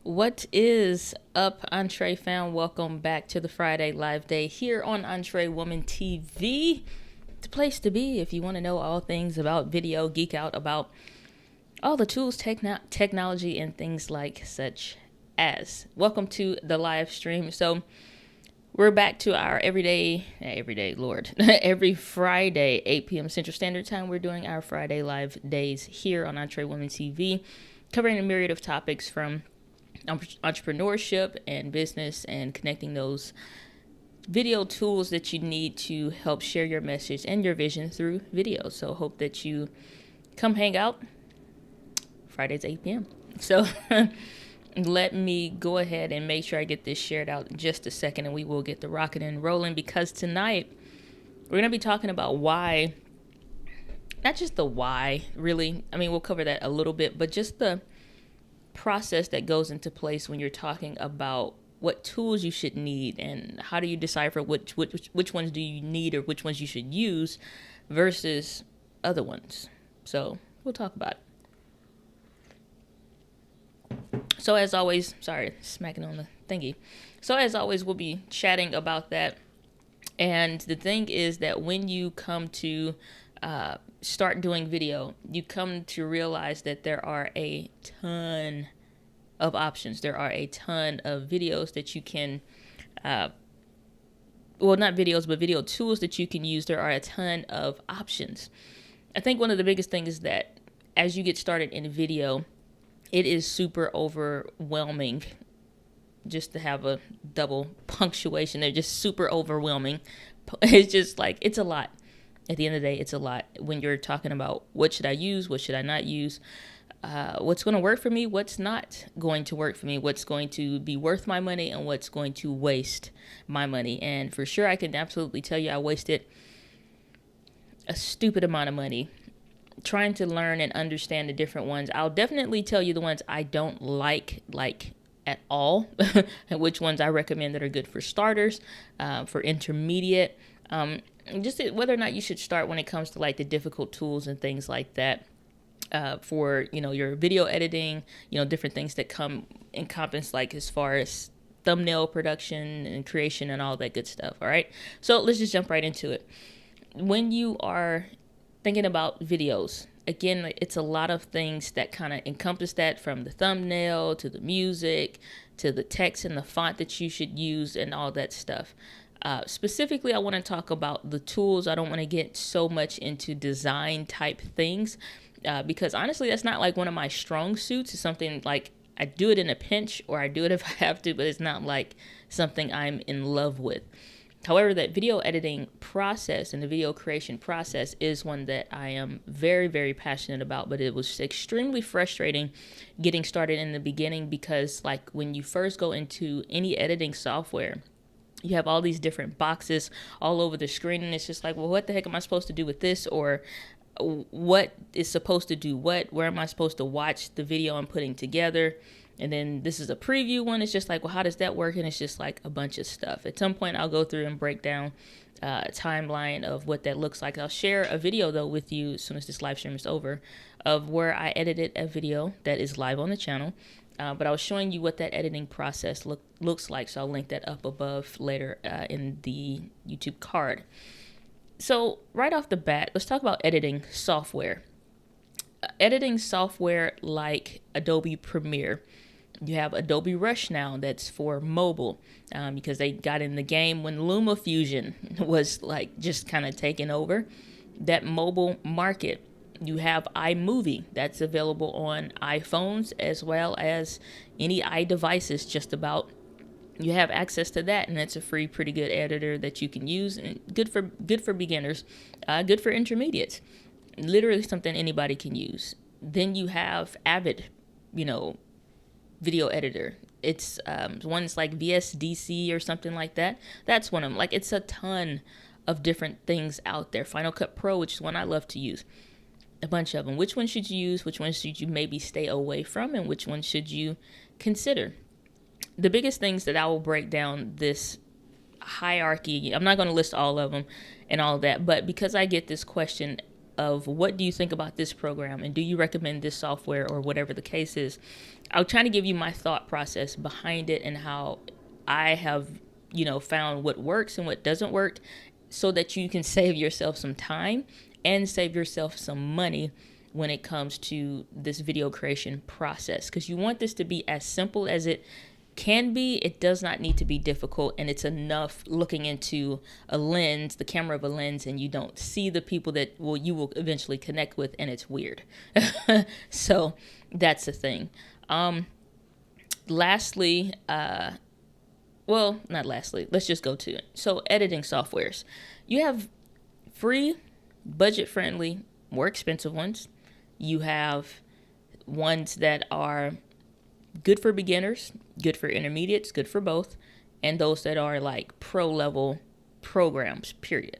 What is up, Entree fam? Welcome back to the Friday Live Day here on Entree Woman TV. The place to be if you want to know all things about video, geek out about all the tools, technology, and things like such as. Welcome to the live stream. So we're back to our every Friday, 8 p.m. Central Standard Time. We're doing our Friday Live Days here on Entree Woman TV, covering a myriad of topics from entrepreneurship and business and connecting those video tools that you need to help share your message and your vision through video. So hope that you come hang out Fridays 8 p.m. So let me go ahead and make sure I get this shared out in just a second, and we will get the rocket and rolling, because tonight we're going to be talking about why, not just the why really, I mean, we'll cover that a little bit, but just the process that goes into place when you're talking about what tools you should need and how do you decipher which ones do you need or which ones you should use versus other ones. So we'll talk about it. So as always, sorry, smacking on the thingy. So as always, we'll be chatting about that. And the thing is that when you come to start doing video, you come to realize that there are a ton of options. There are a ton of videos that you can, not videos, but video tools that you can use. There are a ton of options. I think one of the biggest things is that as you get started in video, it is super overwhelming. Just to have a double punctuation, they're just super overwhelming. It's just like, it's a lot. At the end of the day, it's a lot when you're talking about what should I use, what should I not use, what's going to work for me, what's not going to work for me, what's going to be worth my money, and what's going to waste my money. And for sure, I can absolutely tell you I wasted a stupid amount of money trying to learn and understand the different ones. I'll definitely tell you the ones I don't like at all, and which ones I recommend that are good for starters, for intermediate, just whether or not you should start when it comes to like the difficult tools and things like that, for, your video editing, different things that encompass like as far as thumbnail production and creation and all that good stuff. All right. So let's just jump right into it. When you are thinking about videos, again, it's a lot of things that kind of encompass that, from the thumbnail to the music to the text and the font that you should use and all that stuff. Specifically, I want to talk about the tools. I don't want to get so much into design type things, because honestly, that's not like one of my strong suits. It's something like I do it in a pinch, or I do it if I have to, but it's not like something I'm in love with. However, that video editing process and the video creation process is one that I am very, very passionate about, but it was extremely frustrating getting started in the beginning, because like when you first go into any editing software, you have all these different boxes all over the screen, and it's just like, well, what the heck am I supposed to do with this? Or what is supposed to do what? Where am I supposed to watch the video I'm putting together? And then this is a preview one. It's just like, well, how does that work? And it's just like a bunch of stuff. At some point, I'll go through and break down a timeline of what that looks like. I'll share a video, though, with you as soon as this live stream is over, of where I edited a video that is live on the channel. But I was showing you what that editing process looks like. So I'll link that up above later in the YouTube card. So right off the bat, let's talk about editing software. Editing software like Adobe Premiere. You have Adobe Rush now that's for mobile, because they got in the game when LumaFusion was like just kind of taking over that mobile market. You have iMovie that's available on iPhones as well as any iDevices just about. You have access to that, and it's a free, pretty good editor that you can use, and good for beginners, good for intermediates. Literally something anybody can use. Then you have Avid, video editor. It's one's like VSDC or something like that. That's one of them. Like, it's a ton of different things out there. Final Cut Pro, which is one I love to use. A bunch of them. Which one should you use? Which one should you maybe stay away from? And which one should you consider? The biggest things that I will break down this hierarchy. I'm not going to list all of them and all of that, but because I get this question of what do you think about this program and do you recommend this software or whatever the case is, I'll try to give you my thought process behind it and how I have, found what works and what doesn't work so that you can save yourself some time and save yourself some money when it comes to this video creation process, because you want this to be as simple as it can be. It does not need to be difficult, and it's enough looking into a lens, the camera of a lens, and you don't see the people that you will eventually connect with, and it's weird. So that's the thing. Lastly, well, not lastly, let's just go to it. So editing softwares. You have free, budget-friendly, more expensive ones. You have ones that are good for beginners, good for intermediates, good for both, and those that are like pro-level programs, period.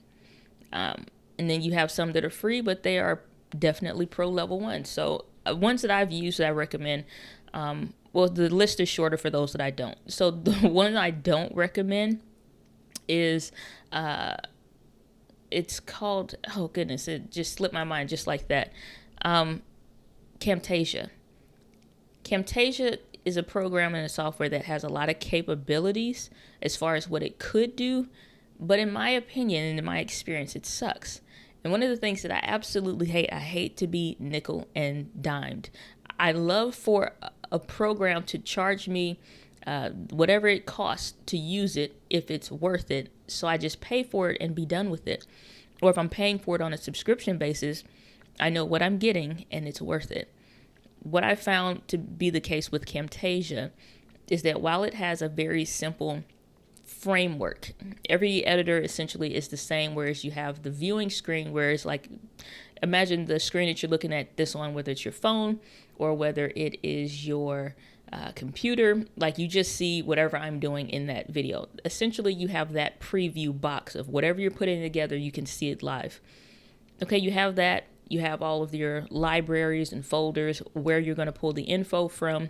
And then you have some that are free, but they are definitely pro-level ones. So ones that I've used that I recommend, well, the list is shorter for those that I don't. So the one I don't recommend is, it's called, oh goodness, it just slipped my mind just like that. Camtasia. Camtasia is a program and a software that has a lot of capabilities as far as what it could do, but in my opinion and in my experience, it sucks. And one of the things that I absolutely hate, I hate to be nickel and dimed. I love for a program to charge me whatever it costs to use it if it's worth it, so I just pay for it and be done with it. Or if I'm paying for it on a subscription basis, I know what I'm getting and it's worth it. What I found to be the case with Camtasia is that while it has a very simple framework, every editor essentially is the same, whereas you have the viewing screen, where it's like, imagine the screen that you're looking at this on, whether it's your phone or whether it is your computer, like you just see whatever I'm doing in that video. Essentially, you have that preview box of whatever you're putting together, you can see it live. Okay, you have that. You have all of your libraries and folders where you're going to pull the info from.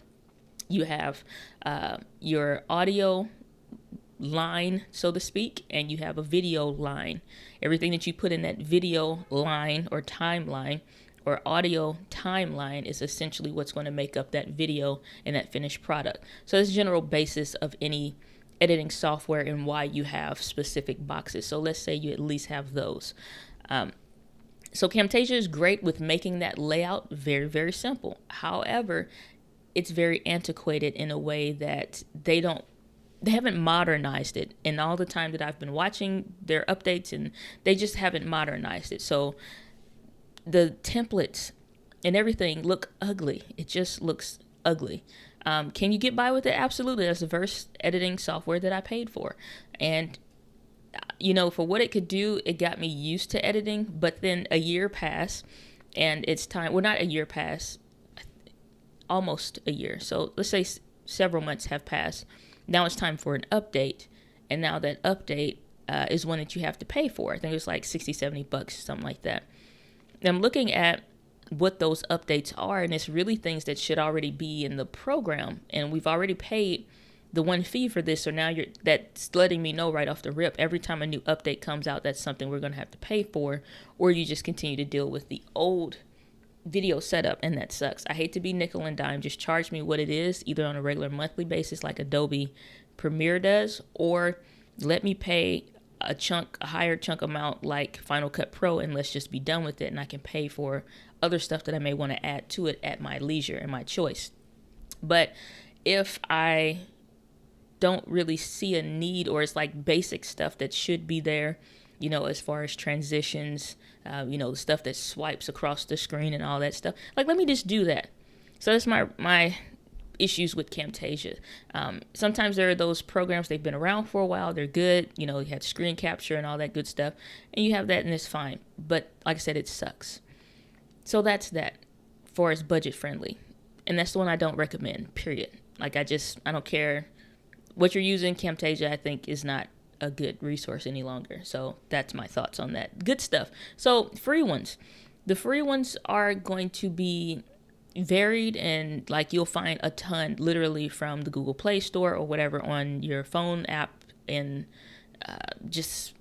You have your audio line, so to speak, and you have a video line. Everything that you put in that video line or timeline or audio timeline is essentially what's going to make up that video and that finished product. So that's the general basis of any editing software and why you have specific boxes. So let's say you at least have those. So Camtasia is great with making that layout very, very simple. However, it's very antiquated in a way that they haven't modernized it. And all the time that I've been watching their updates, and they just haven't modernized it. So the templates and everything look ugly. It just looks ugly. Can you get by with it? Absolutely. That's the first editing software that I paid for. And for what it could do, it got me used to editing, but then a year passed and it's time, well, not a year passed, almost a year. So let's say several months have passed. Now it's time for an update. And now that update is one that you have to pay for. I think it was like $60-$70, something like that. And I'm looking at what those updates are, and it's really things that should already be in the program. And we've already paid the one fee for this, so now that's letting me know right off the rip, every time a new update comes out, that's something we're going to have to pay for, or you just continue to deal with the old video setup, and that sucks. I hate to be nickel and dime. Just charge me what it is, either on a regular monthly basis like Adobe Premiere does, or let me pay a higher chunk amount like Final Cut Pro, and let's just be done with it, and I can pay for other stuff that I may want to add to it at my leisure and my choice. But if I don't really see a need, or it's like basic stuff that should be there, as far as transitions, the stuff that swipes across the screen and all that stuff, like, let me just do that. So that's my issues with Camtasia. Sometimes there are those programs, they've been around for a while, they're good, you had screen capture and all that good stuff, and you have that and it's fine. But like I said, it sucks. So that's that for as budget friendly. And that's the one I don't recommend, period. Like, I don't care what you're using. Camtasia, I think, is not a good resource any longer. So that's my thoughts on that. Good stuff. So free ones. The free ones are going to be varied, and like you'll find a ton literally from the Google Play Store or whatever on your phone app and just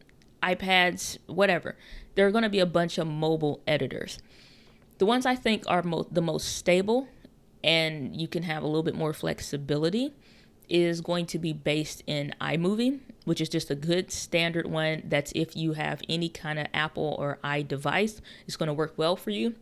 iPads, whatever. There are going to be a bunch of mobile editors. The ones I think are the most stable and you can have a little bit more flexibility is going to be based in iMovie, which is just a good standard one. That's if you have any kind of Apple or iDevice, it's going to work well for you.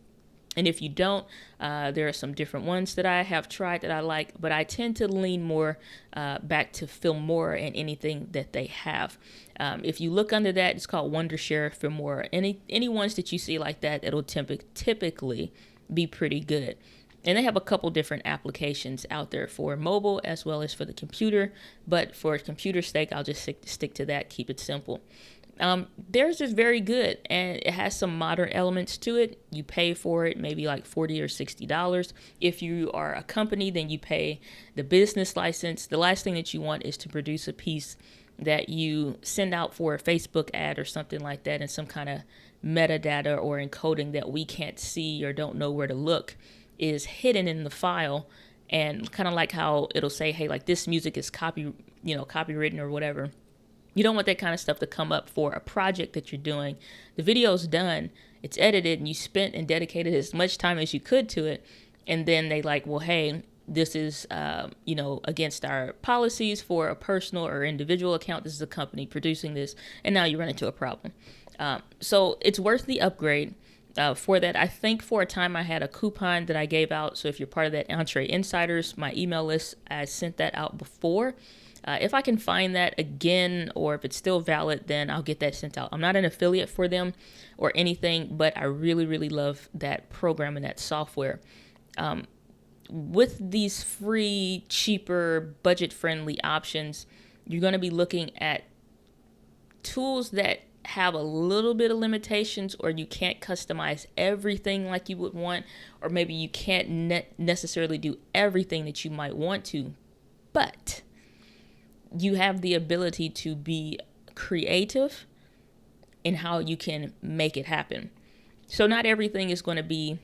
And if you don't, there are some different ones that I have tried that I like, but I tend to lean more back to Filmora and anything that they have. If you look under that, it's called Wondershare, Filmora. Any ones that you see like that, it'll typically be pretty good. And they have a couple different applications out there for mobile as well as for the computer. But for computer's sake, I'll just stick to that, keep it simple. Theirs is very good, and it has some modern elements to it. You pay for it maybe like $40 or $60. If you are a company, then you pay the business license. The last thing that you want is to produce a piece that you send out for a Facebook ad or something like that, and some kind of metadata or encoding that we can't see or don't know where to look is hidden in the file. And kind of like how it'll say, hey, like this music is copywritten or whatever. You don't want that kind of stuff to come up for a project that you're doing. The video's done, it's edited, and you spent and dedicated as much time as you could to it. And then they like, well, hey, this is, against our policies for a personal or individual account. This is a company producing this. And now you run into a problem. So it's worth the upgrade. For that, I think for a time I had a coupon that I gave out. So if you're part of that Entree Insiders, my email list, I sent that out before. If I can find that again, or if it's still valid, then I'll get that sent out. I'm not an affiliate for them or anything, but I really, really love that program and that software. With these free, cheaper, budget-friendly options, you're going to be looking at tools that have a little bit of limitations, or you can't customize everything like you would want, or maybe you can't necessarily do everything that you might want to, but you have the ability to be creative in how you can make it happen. So not everything is going to be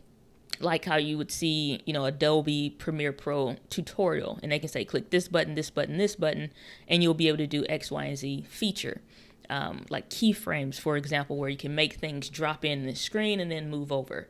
like how you would see, Adobe Premiere Pro tutorial, and they can say, click this button, this button, this button, and you'll be able to do X, Y, and Z feature. Like keyframes, for example, where you can make things drop in the screen and then move over.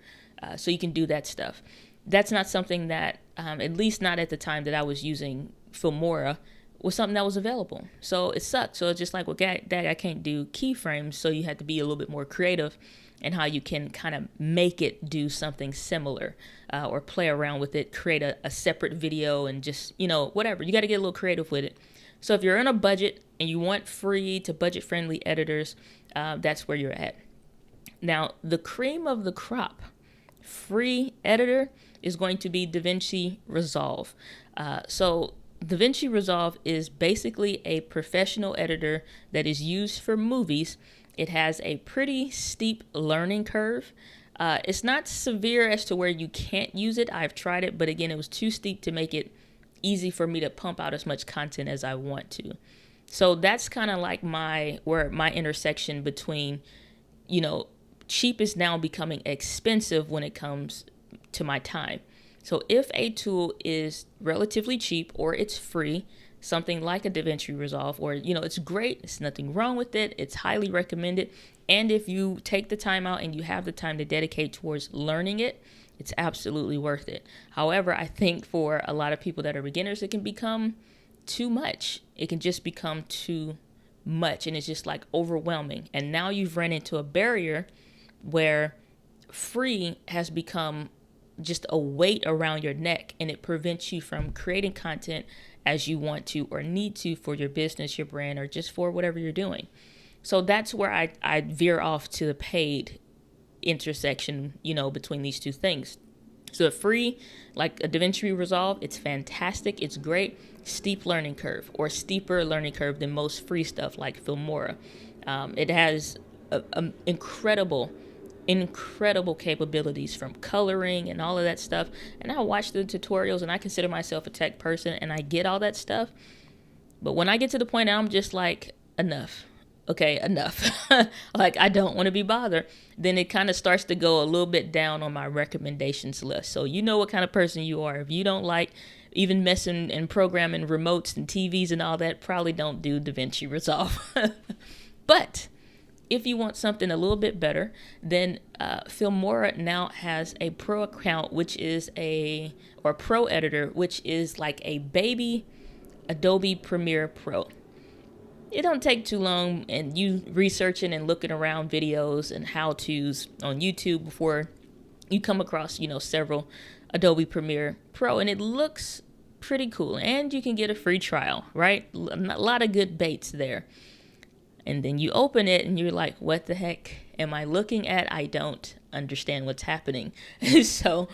So you can do that stuff. That's not something that, at least not at the time that I was using Filmora, was something that was available. So it sucked. So it's just like, well, Dad, I can't do keyframes. So you had to be a little bit more creative in how you can kind of make it do something similar, or play around with it, create a separate video and just, whatever. You got to get a little creative with it. So if you're on a budget and you want free to budget-friendly editors, that's where you're at. Now, the cream of the crop free editor is going to be DaVinci Resolve. So DaVinci Resolve is basically a professional editor that is used for movies. It has a pretty steep learning curve. It's not severe as to where you can't use it. I've tried it, but again, it was too steep to make it easy for me to pump out as much content as I want to. So that's kind of like my intersection between, cheap is now becoming expensive when it comes to my time. So if a tool is relatively cheap or it's free, something like a DaVinci Resolve, or, it's great, there's nothing wrong with it, it's highly recommended. And if you take the time out and you have the time to dedicate towards learning it, it's absolutely worth it. However, I think for a lot of people that are beginners, it can become too much. It can just become too much, and it's just like overwhelming. And now you've run into a barrier where free has become just a weight around your neck, and it prevents you from creating content as you want to or need to for your business, your brand, or just for whatever you're doing. So that's where I veer off to the paid intersection, between these two things. So free, like a DaVinci Resolve, it's fantastic, it's great. Steep learning curve, or steeper learning curve than most free stuff like Filmora. It has incredible capabilities from coloring and all of that stuff. And I watch the tutorials, and I consider myself a tech person, and I get all that stuff. But when I get to the point, I'm just like, enough. Okay, enough. Like, I don't want to be bothered. Then it kind of starts to go a little bit down on my recommendations list. So you know what kind of person you are. If you don't like even messing and programming remotes and TVs and all that, probably don't do DaVinci Resolve. But if you want something a little bit better, then Filmora now has a pro account, or pro editor, which is like a baby Adobe Premiere Pro. It don't take too long, and you researching and looking around videos and how-tos on YouTube before you come across, several Adobe Premiere Pro, and it looks pretty cool. And you can get a free trial, right? A lot of good baits there. And then you open it and you're like, what the heck am I looking at? I don't understand what's happening. So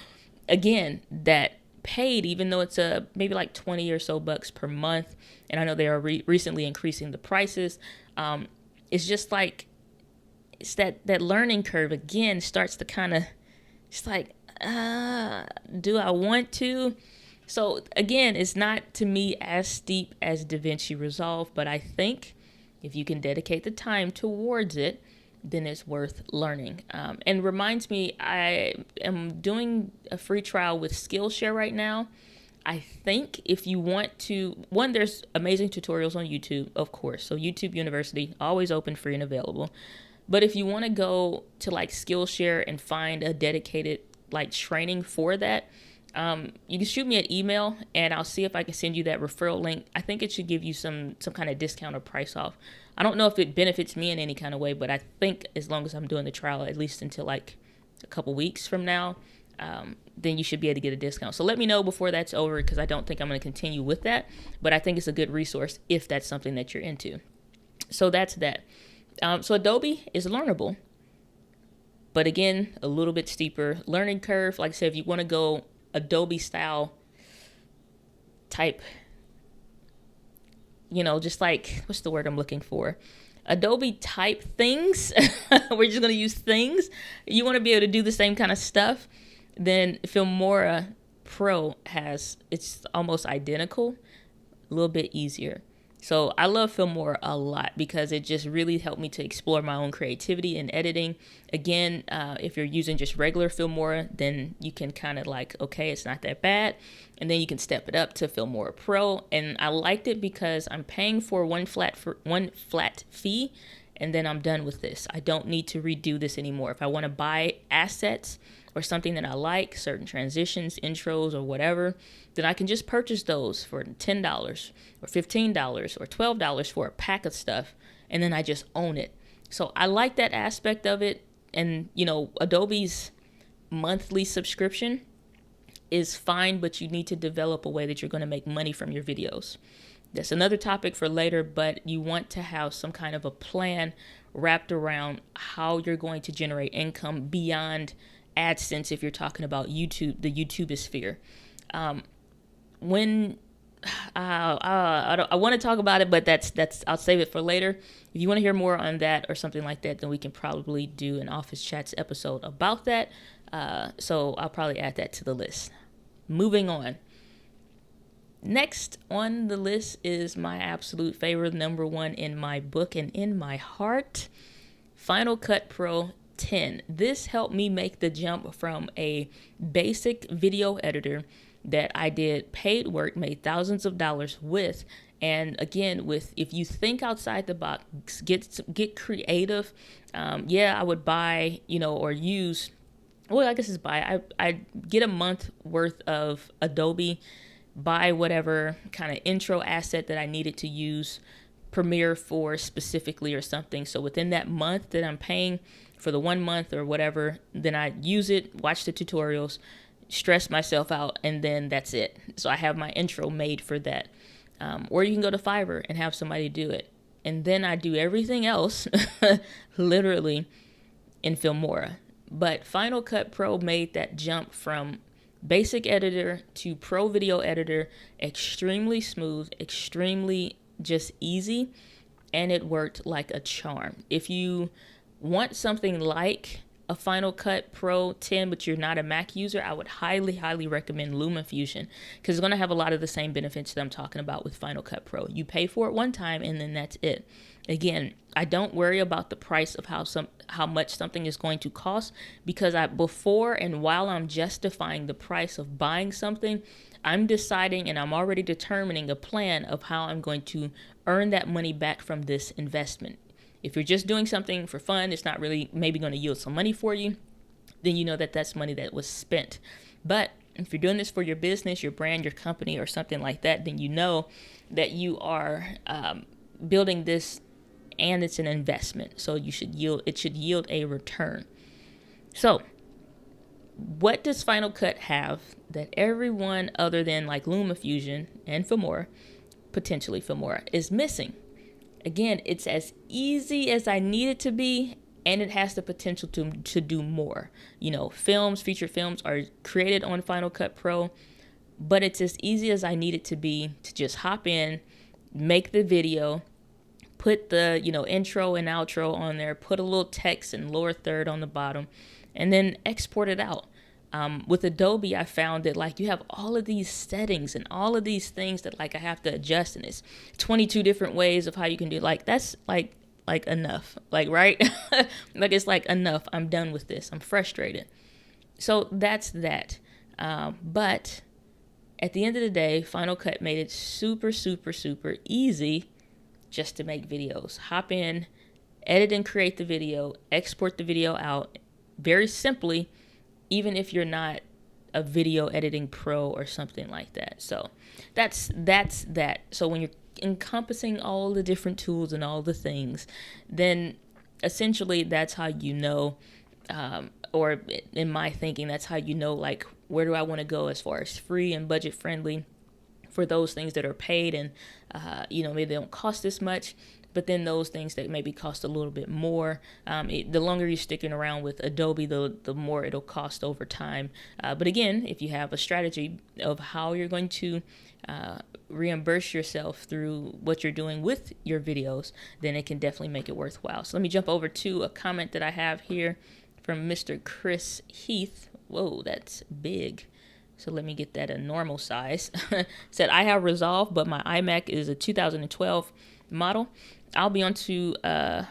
again, that paid, even though it's maybe like 20 or so bucks per month, and I know they are recently increasing the prices, it's just like, it's that learning curve again starts to kind of, it's like, do I want to? So again, it's not to me as steep as DaVinci Resolve, but I think if you can dedicate the time towards it, then it's worth learning. And reminds me, I am doing a free trial with Skillshare right now. I think if you want to, there's amazing tutorials on YouTube, of course. So YouTube University, always open, free, and available. But if you want to go to like Skillshare and find a dedicated like training for that, you can shoot me an email and I'll see if I can send you that referral link. I think it should give you some kind of discount or price off. I don't know if it benefits me in any kind of way, but I think as long as I'm doing the trial, at least until like a couple weeks from now, then you should be able to get a discount. So let me know before that's over, because I don't think I'm going to continue with that, but I think it's a good resource if that's something that you're into. So that's that. So Adobe is learnable, but again, a little bit steeper learning curve. Like I said, if you want to go Adobe style type, just like, what's the word I'm looking for? Adobe type things. We're just going to use things. You want to be able to do the same kind of stuff, then Filmora Pro it's almost identical, a little bit easier. So I love Filmora a lot because it just really helped me to explore my own creativity in editing. Again, if you're using just regular Filmora, then you can kind of like, okay, it's not that bad. And then you can step it up to Filmora Pro. And I liked it because I'm paying for one flat fee, and then I'm done with this. I don't need to redo this anymore. If I want to buy assets or something that I like, certain transitions, intros, or whatever, then I can just purchase those for $10 or $15 or $12 for a pack of stuff, and then I just own it. So I like that aspect of it. And, Adobe's monthly subscription is fine, but you need to develop a way that you're going to make money from your videos. That's another topic for later, but you want to have some kind of a plan wrapped around how you're going to generate income beyond AdSense if you're talking about YouTube, the YouTubeosphere. I want to talk about it, but that's I'll save it for later. If you want to hear more on that or something like that, then we can probably do an Office Chats episode about that. So I'll probably add that to the list. Moving on. Next on the list is my absolute favorite, number one in my book and in my heart, Final Cut Pro 10. This helped me make the jump from a basic video editor that I did paid work, made thousands of dollars with. And again, if you think outside the box, get creative. I would buy, or use, well, I guess it's buy. I get a month worth of Adobe, buy whatever kind of intro asset that I needed to use Premiere for specifically or something. So within that month that I'm paying for the 1 month or whatever, then I use it, watch the tutorials, stress myself out, and then that's it. So I have my intro made for that. Or you can go to Fiverr and have somebody do it. And then I do everything else literally in Filmora. But Final Cut Pro made that jump from basic editor to pro video editor extremely smooth, extremely just easy, and it worked like a charm. If you want something like a Final Cut Pro 10, but you're not a Mac user, I would highly, highly recommend LumaFusion because it's going to have a lot of the same benefits that I'm talking about with Final Cut Pro. You pay for it one time and then that's it. Again, I don't worry about the price of how much something is going to cost because before and while I'm justifying the price of buying something, I'm deciding and I'm already determining a plan of how I'm going to earn that money back from this investment. If you're just doing something for fun, it's not really maybe going to yield some money for you, then you know that that's money that was spent. But if you're doing this for your business, your brand, your company, or something like that, then you know that you are building this and it's an investment. So it should yield a return. So what does Final Cut have that everyone other than like LumaFusion and Filmora, potentially Filmora, is missing? Again, it's as easy as I need it to be, and it has the potential to do more. Feature films are created on Final Cut Pro, but it's as easy as I need it to be to just hop in, make the video, put the, intro and outro on there, put a little text and lower third on the bottom, and then export it out. With Adobe, I found that like you have all of these settings and all of these things that like I have to adjust, and it's 22 different ways of how you can do that's like enough, right? Like it's like enough. I'm done with this. I'm frustrated. So that's that. But at the end of the day, Final Cut made it super, super, super easy just to make videos. Hop in, edit and create the video, export the video out very simply, even if you're not a video editing pro or something like that. So that's that. So when you're encompassing all the different tools and all the things, then essentially that's how you know, or in my thinking, that's how you know, like, where do I want to go as far as free and budget friendly for those things that are paid and, maybe they don't cost this much. But then those things that maybe cost a little bit more, the longer you're sticking around with Adobe, the more it'll cost over time. But again, if you have a strategy of how you're going to reimburse yourself through what you're doing with your videos, then it can definitely make it worthwhile. So let me jump over to a comment that I have here from Mr. Chris Heath. Whoa, that's big. So let me get that a normal size. Said, I have Resolve, but my iMac is a 2012 model. I'll be on to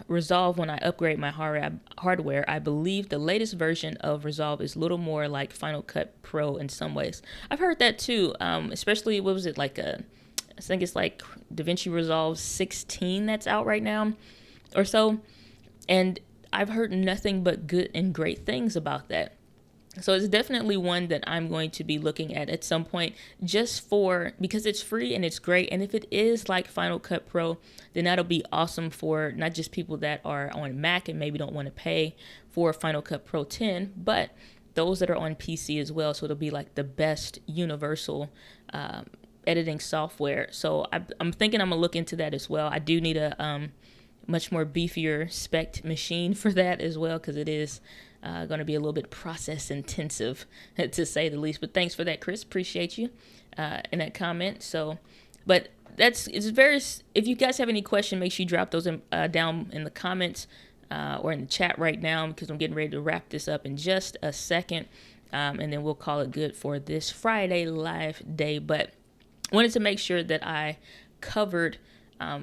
Resolve when I upgrade my hardware. I believe the latest version of Resolve is a little more like Final Cut Pro in some ways. I've heard that too, especially, what was it, I think it's like DaVinci Resolve 16 that's out right now or so. And I've heard nothing but good and great things about that. So it's definitely one that I'm going to be looking at some point because it's free and it's great. And if it is like Final Cut Pro, then that'll be awesome for not just people that are on Mac and maybe don't want to pay for Final Cut Pro 10, but those that are on PC as well. So it'll be like the best universal editing software. So I'm thinking I'm going to look into that as well. I do need a much more beefier spec machine for that as well, because it is going to be a little bit process intensive to say the least. But thanks for that, Chris. Appreciate you in that comment. So, but if you guys have any question, make sure you drop those down in the comments or in the chat right now, because I'm getting ready to wrap this up in just a second. And then we'll call it good for this Friday live day. But wanted to make sure that I covered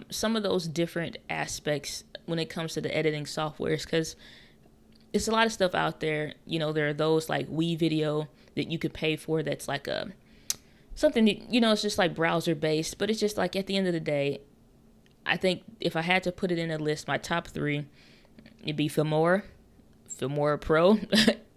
some of those different aspects when it comes to the editing softwares, because it's a lot of stuff out there. There are those like WeVideo that you could pay for that's like something that, it's just like browser based, but it's just like at the end of the day, I think if I had to put it in a list, my top 3, it'd be Filmora Pro,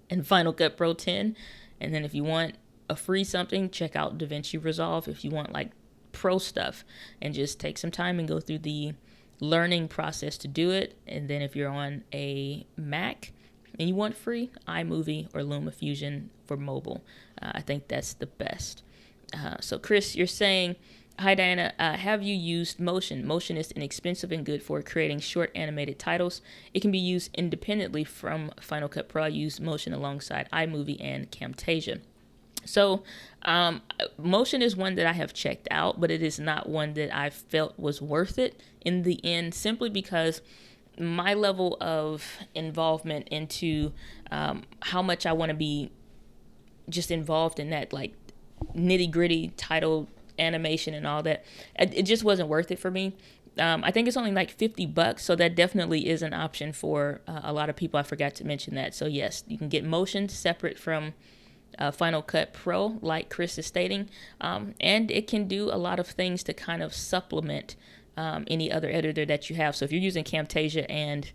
and Final Cut Pro 10. And then if you want a free something, check out DaVinci Resolve if you want like pro stuff and just take some time and go through the learning process to do it. And then if you're on a Mac and you want free, iMovie or LumaFusion for mobile. I think that's the best. So Chris, you're saying, hi Diana, have you used Motion? Motion is inexpensive and good for creating short animated titles. It can be used independently from Final Cut Pro. I use Motion alongside iMovie and Camtasia. So Motion is one that I have checked out, but it is not one that I felt was worth it in the end, simply because my level of involvement into how much I want to be just involved in that, like, nitty gritty title animation and all that, it just wasn't worth it for me. I think it's only like $50, so that definitely is an option for a lot of people. I forgot to mention that. So yes, you can get Motion separate from Final Cut Pro, like Chris is stating, and it can do a lot of things to kind of supplement any other editor that you have. So if you're using Camtasia and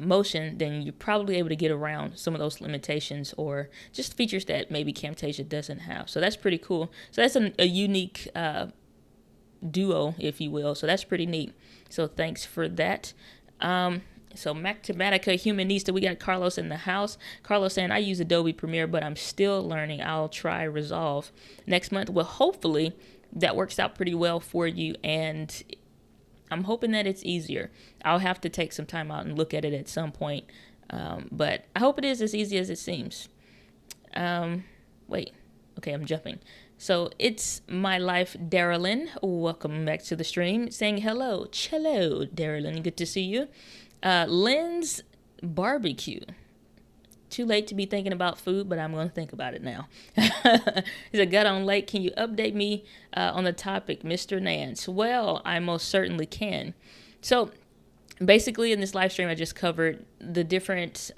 Motion, then you're probably able to get around some of those limitations or just features that maybe Camtasia doesn't have. So that's pretty cool. So that's a unique duo, if you will. So that's pretty neat. So thanks for that. So Mathematica Humanista, we got Carlos in the house. Carlos saying, I use Adobe Premiere, but I'm still learning. I'll try Resolve next month. Well, hopefully that works out pretty well for you, and I'm hoping that it's easier. I'll have to take some time out and look at it at some point, but I hope it is as easy as it seems. Wait, okay, I'm jumping. So it's My Life Darylyn. Welcome back to the stream. Saying hello, cello, Darylyn. Good to see you. Lynn's Barbecue. Too late to be thinking about food, but I'm going to think about it now. He said, got on late. Can you update me on the topic, Mr. Nance? Well, I most certainly can. So basically, in this live stream, I just covered the different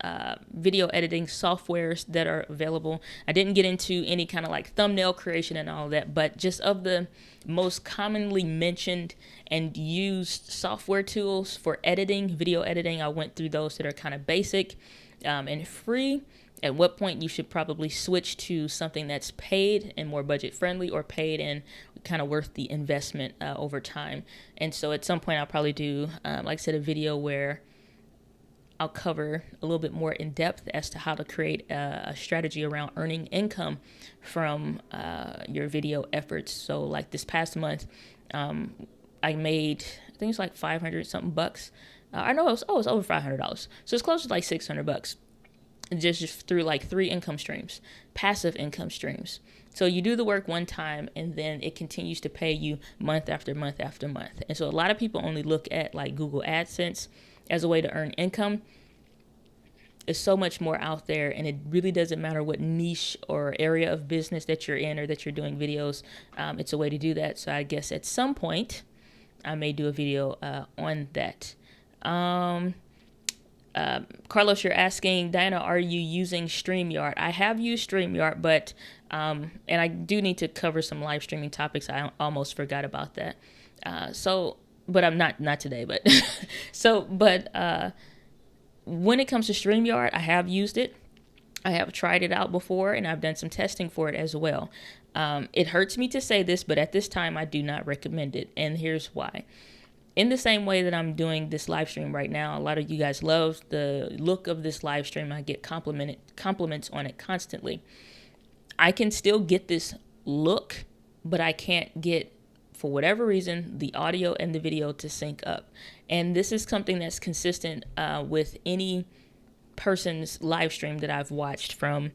video editing softwares that are available. I didn't get into any kind of like thumbnail creation and all that, but just of the most commonly mentioned and used software tools for editing, video editing, I went through those that are kind of basic and free. At what point you should probably switch to something that's paid and more budget friendly, or paid and kind of worth the investment over time. And so at some point I'll probably do, like I said, a video where I'll cover a little bit more in depth as to how to create a strategy around earning income from your video efforts. So like this past month, I made, I think it's like 500 something bucks. I know it was over $500. So it's close to like $600. Just through like 3 income streams, passive income streams. So you do the work one time and then it continues to pay you month after month after month. And so a lot of people only look at like Google AdSense as a way to earn income. There's so much more out there, and it really doesn't matter what niche or area of business that you're in or that you're doing videos. It's a way to do that. So I guess at some point I may do a video on that. Carlos, you're asking, Diana, are you using StreamYard? I have used StreamYard, but, and I do need to cover some live streaming topics. I almost forgot about that. But I'm not today, but, when it comes to StreamYard, I have used it. I have tried it out before, and I've done some testing for it as well. It hurts me to say this, but at this time, I do not recommend it. And here's why. In the same way that I'm doing this live stream right now, a lot of you guys love the look of this live stream. I get compliments on it constantly. I can still get this look, but I can't get, for whatever reason, the audio and the video to sync up. And this is something that's consistent with any person's live stream that I've watched, from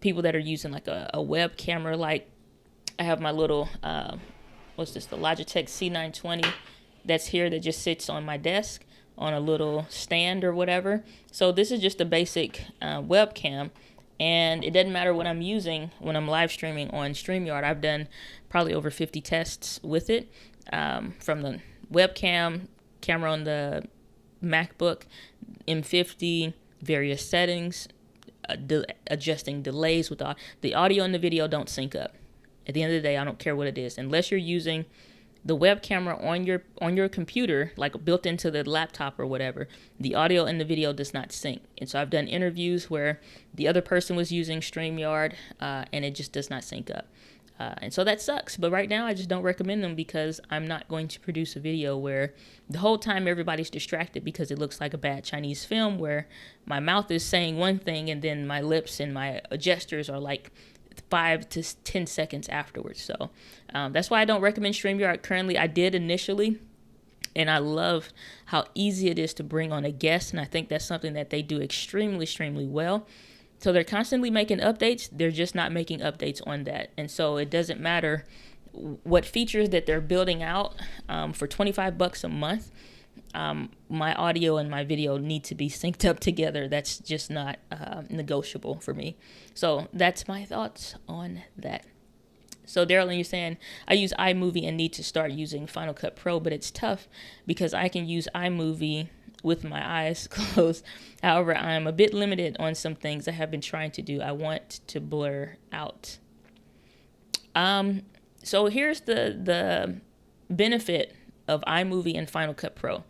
people that are using like a web camera. Like I have my little... what's this, the Logitech C920 that's here, that just sits on my desk on a little stand or whatever. So this is just a basic webcam, and it doesn't matter what I'm using when I'm live streaming on StreamYard. I've done probably over 50 tests with it, from the webcam, camera on the MacBook, M50, various settings, adjusting delays with the audio and the video don't sync up. At the end of the day, I don't care what it is. Unless you're using the web camera on your computer, like built into the laptop or whatever, the audio and the video does not sync. And so I've done interviews where the other person was using StreamYard, and it just does not sync up. And so that sucks. But right now, I just don't recommend them, because I'm not going to produce a video where the whole time everybody's distracted because it looks like a bad Chinese film, where my mouth is saying one thing and then my lips and my gestures are like 5 to 10 seconds afterwards. So that's why I don't recommend StreamYard currently. I did initially, and I love how easy it is to bring on a guest, and I think that's something that they do extremely well. So they're constantly making updates. They're just not making updates on that. And so it doesn't matter what features that they're building out for $25 a month. My audio and my video need to be synced up together. That's just not negotiable for me. So that's my thoughts on that. So Daryl, you're saying I use iMovie and need to start using Final Cut Pro, but it's tough because I can use iMovie with my eyes closed. However, I'm a bit limited on some things I have been trying to do. I want to blur out. So here's the benefit of iMovie and Final Cut Pro.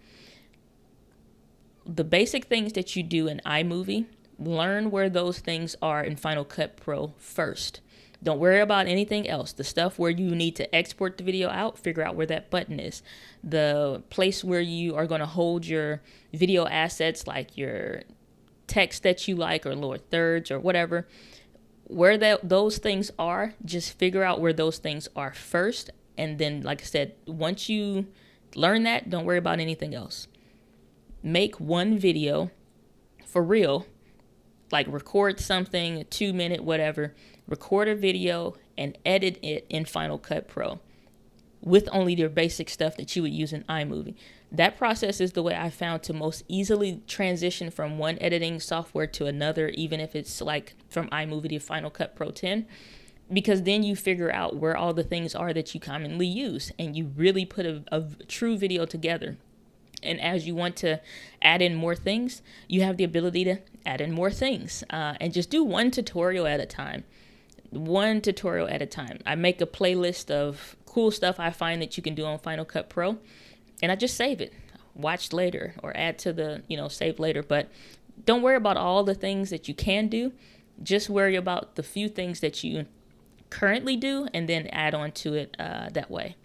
The basic things that you do in iMovie, learn where those things are in Final Cut Pro first. Don't worry about anything else. The stuff where you need to export the video out, figure out where that button is. The place where you are going to hold your video assets, like your text that you like or lower thirds or whatever, where those things are, just figure out where those things are first. And then, like I said, once you learn that, don't worry about anything else. Make one video for real, like record something, a 2-minute, whatever, record a video and edit it in Final Cut Pro with only your basic stuff that you would use in iMovie. That process is the way I found to most easily transition from one editing software to another, even if it's like from iMovie to Final Cut Pro 10, because then you figure out where all the things are that you commonly use and you really put a true video together. And as you want to add in more things, you have the ability to add in more things and just do one tutorial at a time. One tutorial at a time. I make a playlist of cool stuff I find that you can do on Final Cut Pro, and I just save it. Watch later or add to the, save later. But don't worry about all the things that you can do. Just worry about the few things that you currently do and then add on to it that way.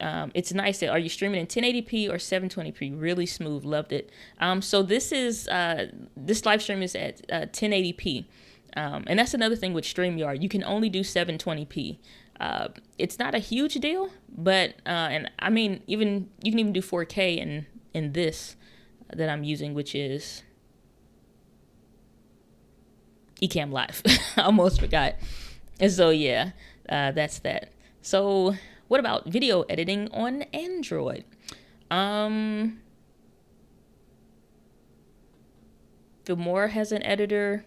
It's nice that, are you streaming in 1080p or 720p? Really smooth, loved it. So this live stream is at 1080p. And that's another thing with StreamYard. You can only do 720p. It's not a huge deal, but, and I mean, you can even do 4K in this that I'm using, which is Ecamm Live. I almost forgot. And so, yeah, that's that. So what about video editing on Android? Filmora has an editor.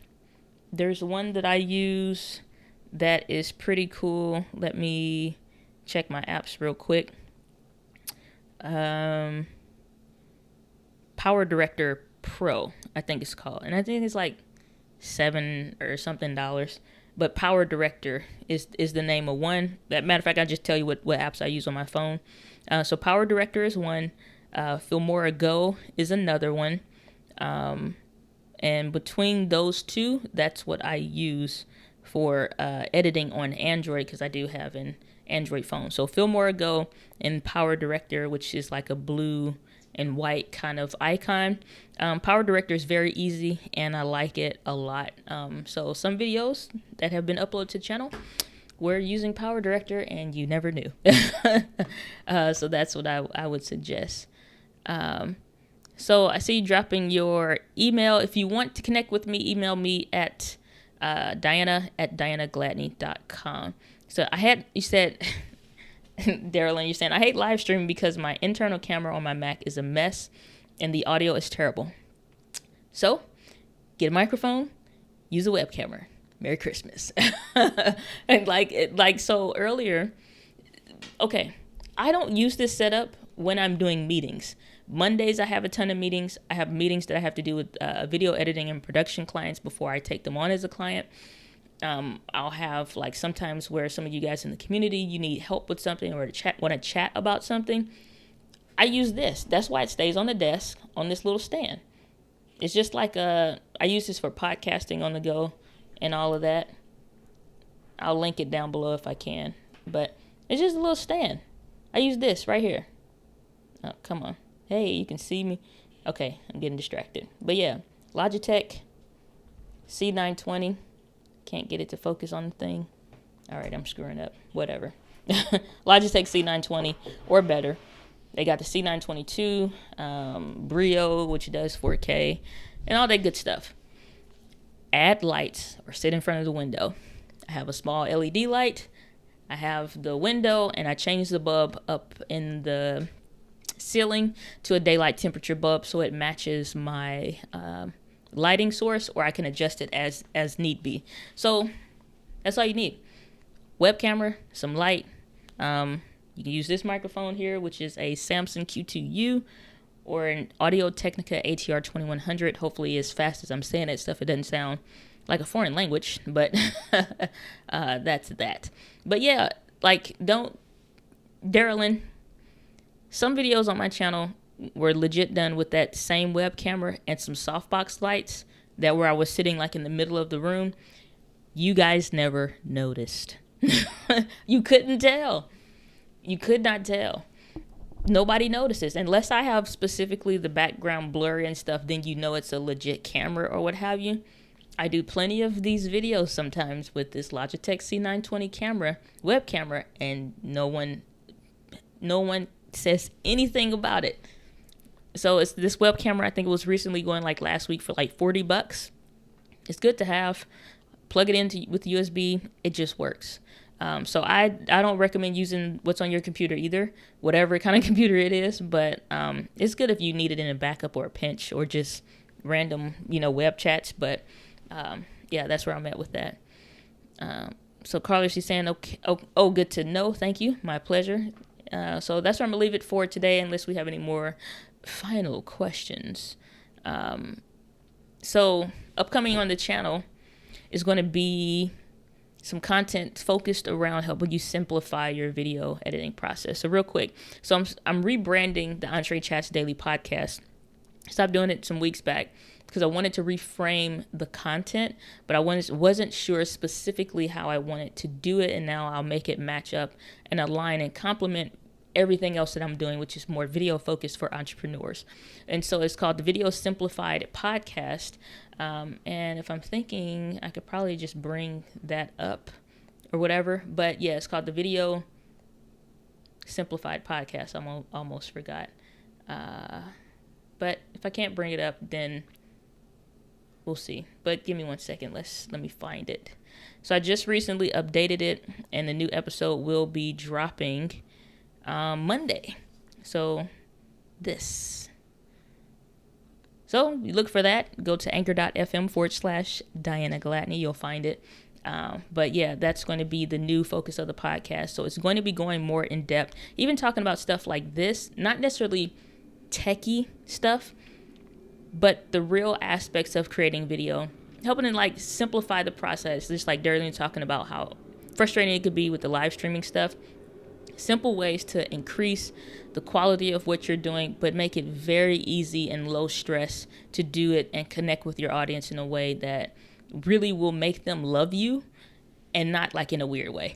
There's one that I use that is pretty cool. Let me check my apps real quick. Power Director Pro, I think it's called. And I think it's like $7 or something. But Power Director is the name of one. Matter of fact, I just tell you what apps I use on my phone. So Power Director is one. Filmora Go is another one. And between those two, that's what I use for editing on Android, because I do have an Android phone. So Filmora Go and Power Director, which is like a blue and white kind of icon. Power Director is very easy and I like it a lot. So some videos that have been uploaded to the channel were using Power Director and you never knew. So that's what I would suggest. So I see you dropping your email. If you want to connect with me, email me at diana@dianagladney.com. So you said, Daryl, and you're saying, I hate live streaming because my internal camera on my Mac is a mess and the audio is terrible. So get a microphone, use a web camera. Merry Christmas. And so earlier, okay, I don't use this setup when I'm doing meetings. Mondays, I have a ton of meetings. I have meetings that I have to do with video editing and production clients before I take them on as a client. I'll have sometimes where some of you guys in the community, you need help with something or want to chat about something. I use this. That's why it stays on the desk on this little stand. It's just I use this for podcasting on the go and all of that. I'll link it down below if I can. But it's just a little stand. I use this right here. Oh, come on. Hey, you can see me. Okay, I'm getting distracted. But yeah, Logitech C920. Can't get it to focus on the thing. All right, I'm screwing up. Whatever. Logitech C920 or better. They got the C922, Brio, which does 4K, and all that good stuff. Add lights or sit in front of the window. I have a small LED light. I have the window, and I change the bulb up in the ceiling to a daylight temperature bulb so it matches my lighting source, or I can adjust it as need be. So that's all you need. Web camera, some light. You can use this microphone here, which is a Samson Q2U, or an Audio-Technica ATR 2100. Hopefully as fast as I'm saying that stuff, it doesn't sound like a foreign language, but that's that. But yeah, like, Darylyn, some videos on my channel were legit done with that same web camera and some softbox lights that where I was sitting like in the middle of the room. You guys never noticed. You couldn't tell. You could not tell. Nobody notices. Unless I have specifically the background blurry and stuff, then you know it's a legit camera or what have you. I do plenty of these videos sometimes with this Logitech C920 camera, web camera, and no one says anything about it. So it's this web camera. I think it was recently going like last week for like $40. It's good to have. Plug it into with USB. It just works. So I don't recommend using what's on your computer either, whatever kind of computer it is. But it's good if you need it in a backup or a pinch or just random, web chats. But yeah, that's where I'm at with that. So Carlos, she's saying, okay, oh, good to know. Thank you. My pleasure. So that's where I'm going to leave it for today, unless we have any more final questions. So upcoming on the channel is going to be some content focused around helping you simplify your video editing process. So real quick, so I'm rebranding the Entre Chats Daily Podcast. Stopped doing it some weeks back because I wanted to reframe the content, but I wasn't sure specifically how I wanted to do it, and now I'll make it match up and align and complement everything else that I'm doing, which is more video focused for entrepreneurs. And so it's called the Video Simplified Podcast. And if I'm thinking, I could probably just bring that up or whatever. But yeah, it's called the Video Simplified Podcast. I almost forgot. But if I can't bring it up, then we'll see. But give me 1 second. Let me find it. So I just recently updated it, and the new episode will be dropping Monday. So you look for that. Go to anchor.fm/Diana Galatney. You'll find it. But yeah, that's going to be the new focus of the podcast. So it's going to be going more in depth, even talking about stuff like this, not necessarily techie stuff, but the real aspects of creating video, helping to like simplify the process. Just like Darylyn talking about how frustrating it could be with the live streaming stuff. Simple ways to increase the quality of what you're doing, but make it very easy and low stress to do it and connect with your audience in a way that really will make them love you and not like in a weird way.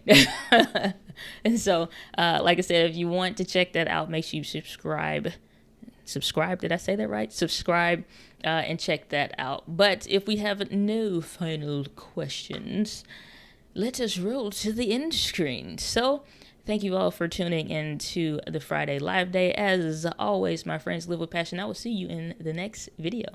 And so, like I said, if you want to check that out, make sure you subscribe. Did I say that right? Subscribe and check that out. But if we have no final questions, let us roll to the end screen. So thank you all for tuning in to the Friday Live Day. As always, my friends, live with passion. I will see you in the next video.